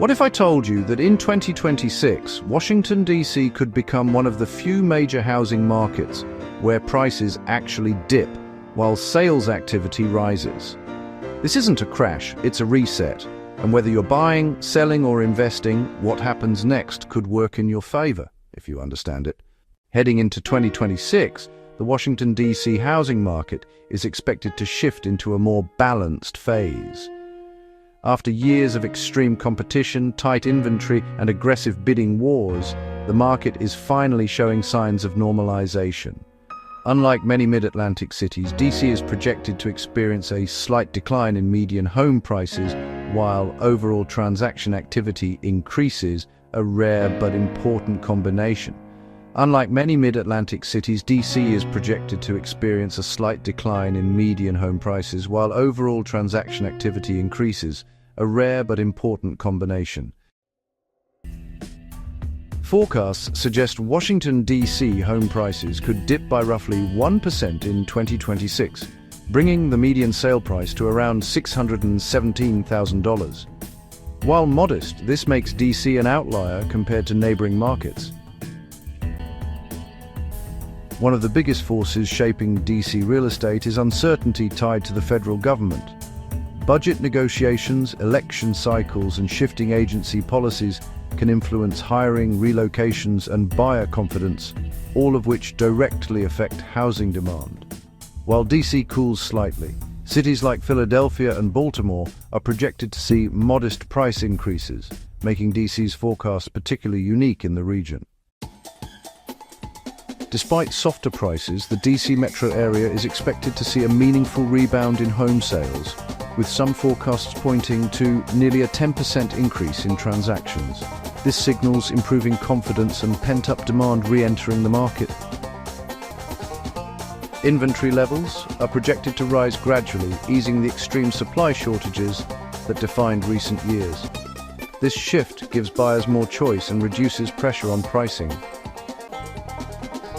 What if I told you that in 2026, Washington, D.C. could become one of the few major housing markets where prices actually dip while sales activity rises? This isn't a crash, it's a reset. And whether you're buying, selling, or investing, what happens next could work in your favor, if you understand it. Heading into 2026, the Washington, D.C. housing market is expected to shift into a more balanced phase. After years of extreme competition, tight inventory, and aggressive bidding wars, the market is finally showing signs of normalization. Unlike many mid-Atlantic cities, D.C. is projected to experience a slight decline in median home prices, while overall transaction activity increases, a rare but important combination. Unlike many mid-Atlantic cities, D.C. is projected to experience a slight decline in median home prices, while overall transaction activity increases, a rare but important combination. Forecasts suggest Washington, D.C. home prices could dip by roughly 1% in 2026, bringing the median sale price to around $617,000. While modest, this makes D.C. an outlier compared to neighboring markets. One of the biggest forces shaping D.C. real estate is uncertainty tied to the federal government. Budget negotiations, election cycles, and shifting agency policies can influence hiring, relocations, and buyer confidence, all of which directly affect housing demand. While D.C. cools slightly, cities like Philadelphia and Baltimore are projected to see modest price increases, making D.C.'s forecast particularly unique in the region. Despite softer prices, the D.C. metro area is expected to see a meaningful rebound in home sales, with some forecasts pointing to nearly a 10% increase in transactions. This signals improving confidence and pent-up demand re-entering the market. Inventory levels are projected to rise gradually, easing the extreme supply shortages that defined recent years. This shift gives buyers more choice and reduces pressure on pricing.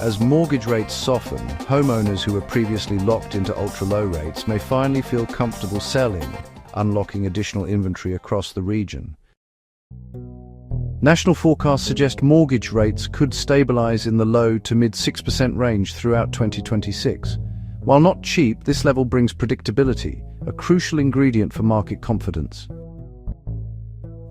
As mortgage rates soften, homeowners who were previously locked into ultra-low rates may finally feel comfortable selling, unlocking additional inventory across the region. National forecasts suggest mortgage rates could stabilize in the low to mid 6% range throughout 2026. While not cheap, this level brings predictability, a crucial ingredient for market confidence.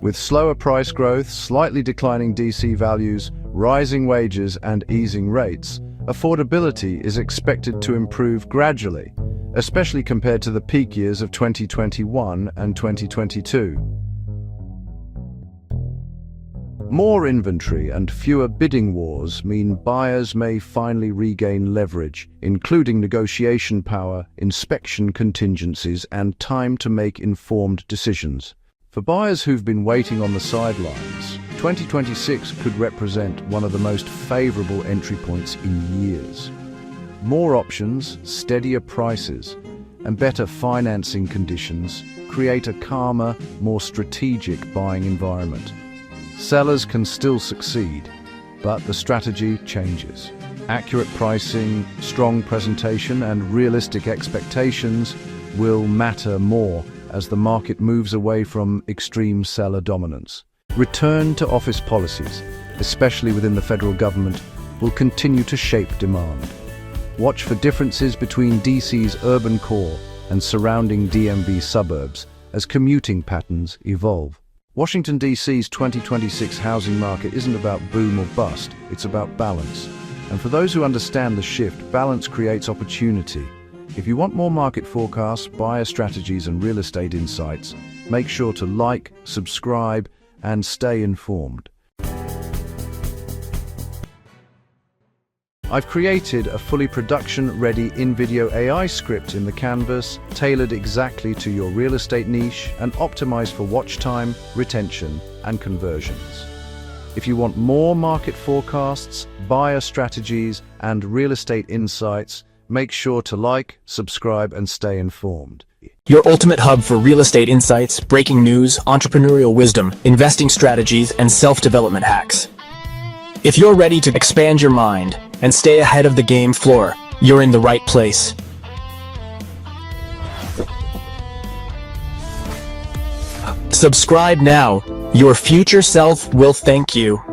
With slower price growth, slightly declining D.C. values, rising wages, and easing rates, affordability is expected to improve gradually, especially compared to the peak years of 2021 and 2022. More inventory and fewer bidding wars mean buyers may finally regain leverage, including negotiation power, inspection contingencies, and time to make informed decisions. For buyers who've been waiting on the sidelines, 2026 could represent one of the most favorable entry points in years. More options, steadier prices, and better financing conditions create a calmer, more strategic buying environment. Sellers can still succeed, but the strategy changes. Accurate pricing, strong presentation, and realistic expectations will matter more as the market moves away from extreme seller dominance. Return to office policies, especially within the federal government, will continue to shape demand. Watch for differences between D.C.'s urban core and surrounding DMV suburbs as commuting patterns evolve. Washington, D.C.'s 2026 housing market isn't about boom or bust, it's about balance. And for those who understand the shift, balance creates opportunity. If you want more market forecasts, buyer strategies, and real estate insights, make sure to like, subscribe, and stay informed. I've created a fully production-ready in-video AI script in the canvas, tailored exactly to your real estate niche and optimized for watch time, retention, and conversions. If you want more market forecasts, buyer strategies, and real estate insights, make sure to like, subscribe, and stay informed. Your ultimate hub for real estate insights, breaking news, entrepreneurial wisdom, investing strategies, and self-development hacks. If you're ready to expand your mind and stay ahead of the game floor, you're in the right place. Subscribe now Your future self will thank you.